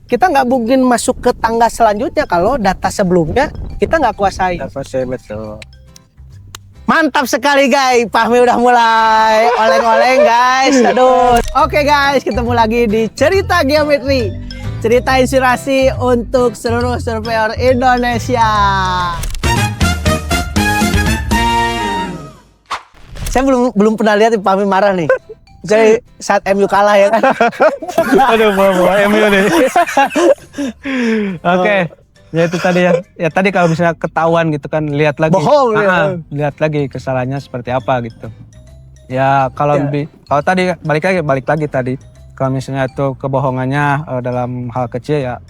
kita nggak mungkin masuk ke tangga selanjutnya kalau data sebelumnya kita nggak kuasai. Betul. Mantap sekali guys, Fahmi udah mulai oleng-oleng guys. Aduh. Oke guys, ketemu lagi di Cerita Geometri. Cerita inspirasi untuk seluruh surveyor Indonesia. Saya belum pernah lihat Fahmi marah nih. Jadi saat MU kalah ya kan. Aduh, bawa MU nih. Oke. Ya itu tadi ya. Ya tadi kalau misalnya ketahuan gitu kan, lihat lagi. Bohong ya. Lihat lagi kesalahannya seperti apa gitu. Ya kalau kalau tadi balik lagi tadi. Kalau misalnya itu kebohongannya dalam hal kecil ya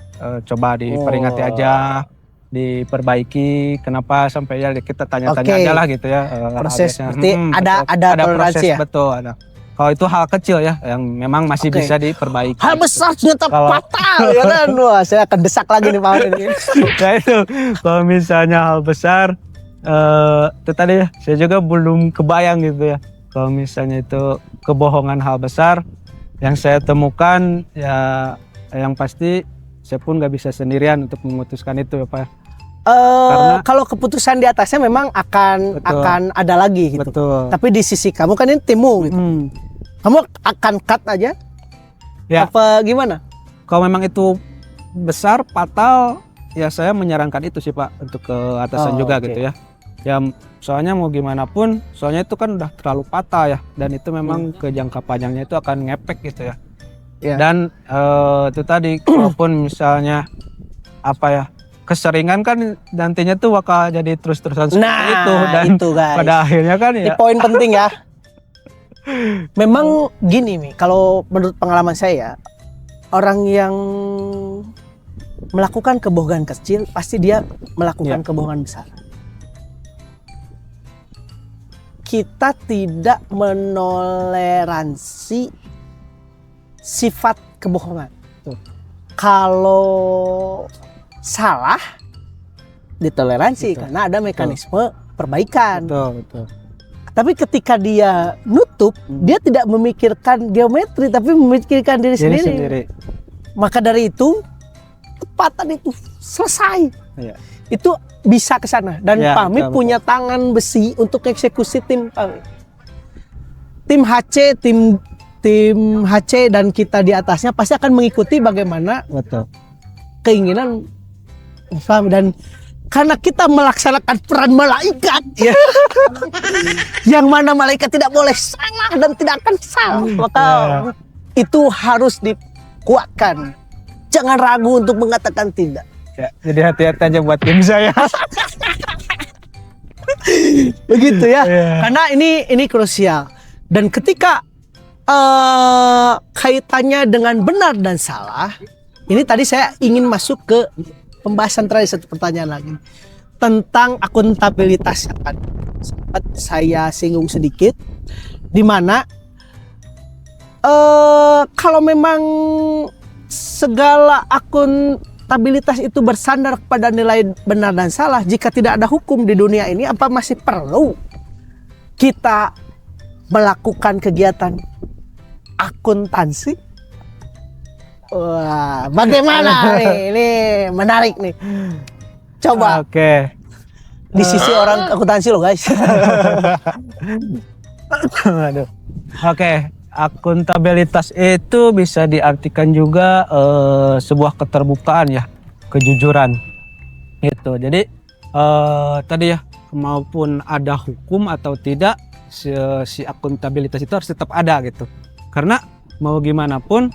coba diperingati aja, diperbaiki. Kenapa sampai ya kita tanya-tanya aja lah gitu ya. Proses berarti ada toleransi proses, ya. Betul ada. Kalau itu hal kecil ya, yang memang masih bisa diperbaiki. Hal besar ternyata fatal, ya kan? Wah, saya akan desak lagi nih Pak ini. Nah itu, kalau misalnya hal besar, itu tadi ya, saya juga belum kebayang gitu ya. Kalau misalnya itu kebohongan hal besar, yang saya temukan ya, yang pasti saya pun nggak bisa sendirian untuk memutuskan itu ya Pak. Karena kalau keputusan di atasnya memang akan ada lagi gitu. Betul. Tapi di sisi kamu kan ini timmu gitu. Kamu akan cut aja? Ya. Apa gimana? Kalau memang itu besar, fatal, ya saya menyarankan itu sih Pak untuk ke atasan juga gitu ya. Ya soalnya mau gimana pun, soalnya itu kan udah terlalu fatal ya, dan itu memang ke jangka panjangnya itu akan ngepek gitu ya. Dan itu tadi, walaupun misalnya apa ya, keseringan kan nantinya tuh bakal jadi terus-terusan seperti itu, dan itu guys. pada akhirnya kan ya. Ini poin penting ya. Memang gini nih, kalau menurut pengalaman saya, orang yang melakukan kebohongan kecil pasti dia melakukan kebohongan besar. Kita tidak menoleransi sifat kebohongan. Kalau salah ditoleransi karena ada mekanisme perbaikan. Betul. Tapi ketika dia nutup, dia tidak memikirkan geometri tapi memikirkan diri sendiri. Maka dari itu ketepatan itu selesai. Itu bisa ke sana, dan Fahmi punya tangan besi untuk eksekusi tim Fahmi. Tim HC dan kita di atasnya pasti akan mengikuti bagaimana keinginan Fahmi, dan karena kita melaksanakan peran malaikat yang mana malaikat tidak boleh salah dan tidak akan salah, maka itu harus dikuatkan. Jangan ragu untuk mengatakan tidak. Ya, jadi hati-hati aja buat tim saya. Begitu ya. Karena ini krusial. Dan ketika kaitannya dengan benar dan salah, ini tadi saya ingin masuk ke pembahasan terakhir, satu pertanyaan lagi tentang akuntabilitas yang tadi sempat saya singgung sedikit, di mana kalau memang segala akuntabilitas itu bersandar kepada nilai benar dan salah, jika tidak ada hukum di dunia ini, apa masih perlu kita melakukan kegiatan akuntansi? Wah, bagaimana nih? Ini menarik nih. Coba. Di sisi orang akuntansi loh guys. Akuntabilitas itu bisa diartikan juga sebuah keterbukaan ya, kejujuran. Gitu. Jadi tadi ya, maupun ada hukum atau tidak, si akuntabilitas itu harus tetap ada gitu. Karena mau gimana pun,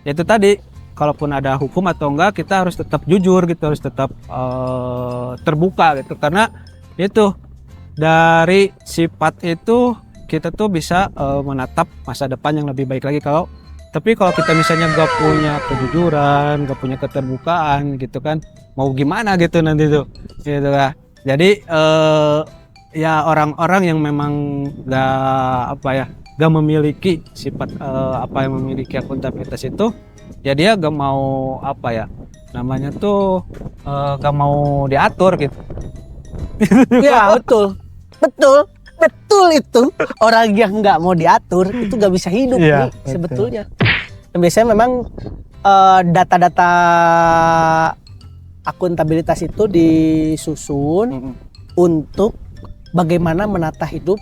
itu tadi, kalaupun ada hukum atau enggak, kita harus tetap jujur gitu, harus tetap terbuka gitu. Karena itu dari sifat itu kita tuh bisa menatap masa depan yang lebih baik lagi. Tapi kalau kita misalnya gak punya kejujuran, gak punya keterbukaan gitu kan, mau gimana gitu nanti tuh gitu kan. Jadi ya orang-orang yang memang gak memiliki sifat yang memiliki akuntabilitas itu, ya dia gak mau namanya tuh gak mau diatur gitu. Ya betul itu. Orang yang nggak mau diatur itu nggak bisa hidup nih sebetulnya. Dan biasanya memang data-data akuntabilitas itu disusun untuk bagaimana menata hidup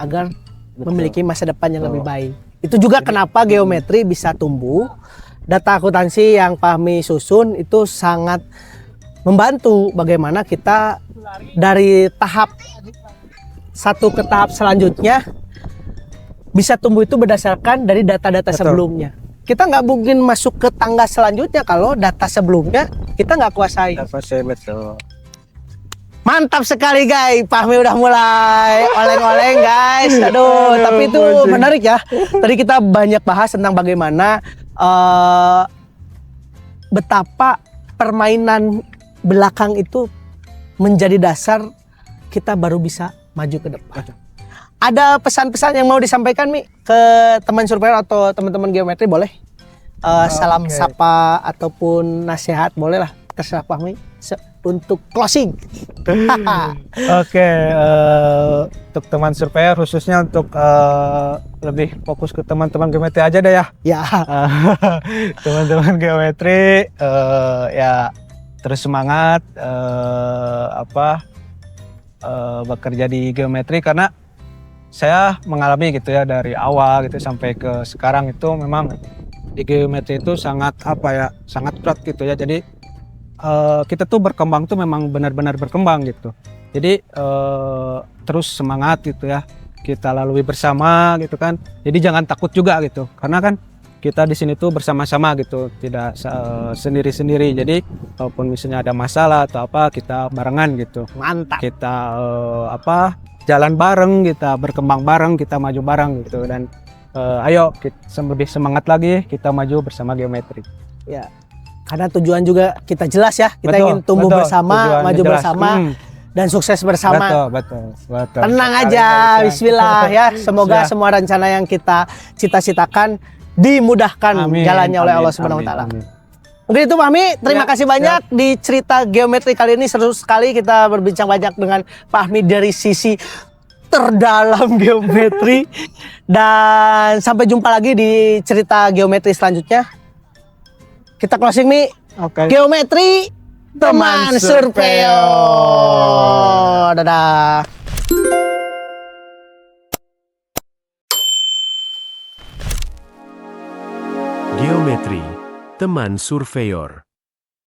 agar memiliki masa depan yang lebih baik. Itu juga kenapa geometri bisa tumbuh. Data akuntansi yang Fahmi susun itu sangat membantu bagaimana kita dari tahap satu ke tahap selanjutnya bisa tumbuh itu berdasarkan dari data-data sebelumnya. Kita nggak mungkin masuk ke tangga selanjutnya kalau data sebelumnya kita nggak kuasai. Betul. Mantap sekali guys, Fahmi udah mulai oleng-oleng guys. Aduh, tapi itu menarik ya. Tadi kita banyak bahas tentang bagaimana betapa permainan belakang itu menjadi dasar kita baru bisa maju ke depan. Ada pesan-pesan yang mau disampaikan Mi ke teman surveyor atau teman-teman geometri boleh? Salam sapa ataupun nasihat boleh lah, terserah Fahmi untuk closing. Oke, untuk teman surveyor khususnya untuk lebih fokus ke teman-teman geometri aja deh ya. Ya. Teman-teman geometri ya terus semangat bekerja di geometri karena saya mengalami gitu ya dari awal gitu sampai ke sekarang itu memang di geometri itu sangat sangat berat gitu ya. Jadi kita tuh berkembang tuh memang benar-benar berkembang gitu. Jadi terus semangat gitu ya, kita lalui bersama gitu kan. Jadi jangan takut juga gitu, karena kan kita di sini tuh bersama-sama gitu, tidak sendiri-sendiri. Jadi walaupun misalnya ada masalah atau apa, kita barengan gitu. Mantap. Kita jalan bareng, kita berkembang bareng, kita maju bareng gitu. Dan ayo kita lebih semangat lagi, kita maju bersama geometri. Ya. Karena tujuan juga kita jelas ya, kita ingin tumbuh bersama, maju jelas. Bersama, dan sukses bersama. Betul. Tenang aja, bismillah ya. Semoga semua rencana yang kita cita-citakan dimudahkan jalannya oleh Allah Subhanahu wa taala. Mungkin itu Fahmi, terima kasih banyak di cerita geometri kali ini. Seru sekali kita berbincang banyak dengan Fahmi dari sisi terdalam geometri. Dan sampai jumpa lagi di cerita geometri selanjutnya. Kita closing Mi. Geometri teman surveyor. Dadah. Geometri teman surveyor.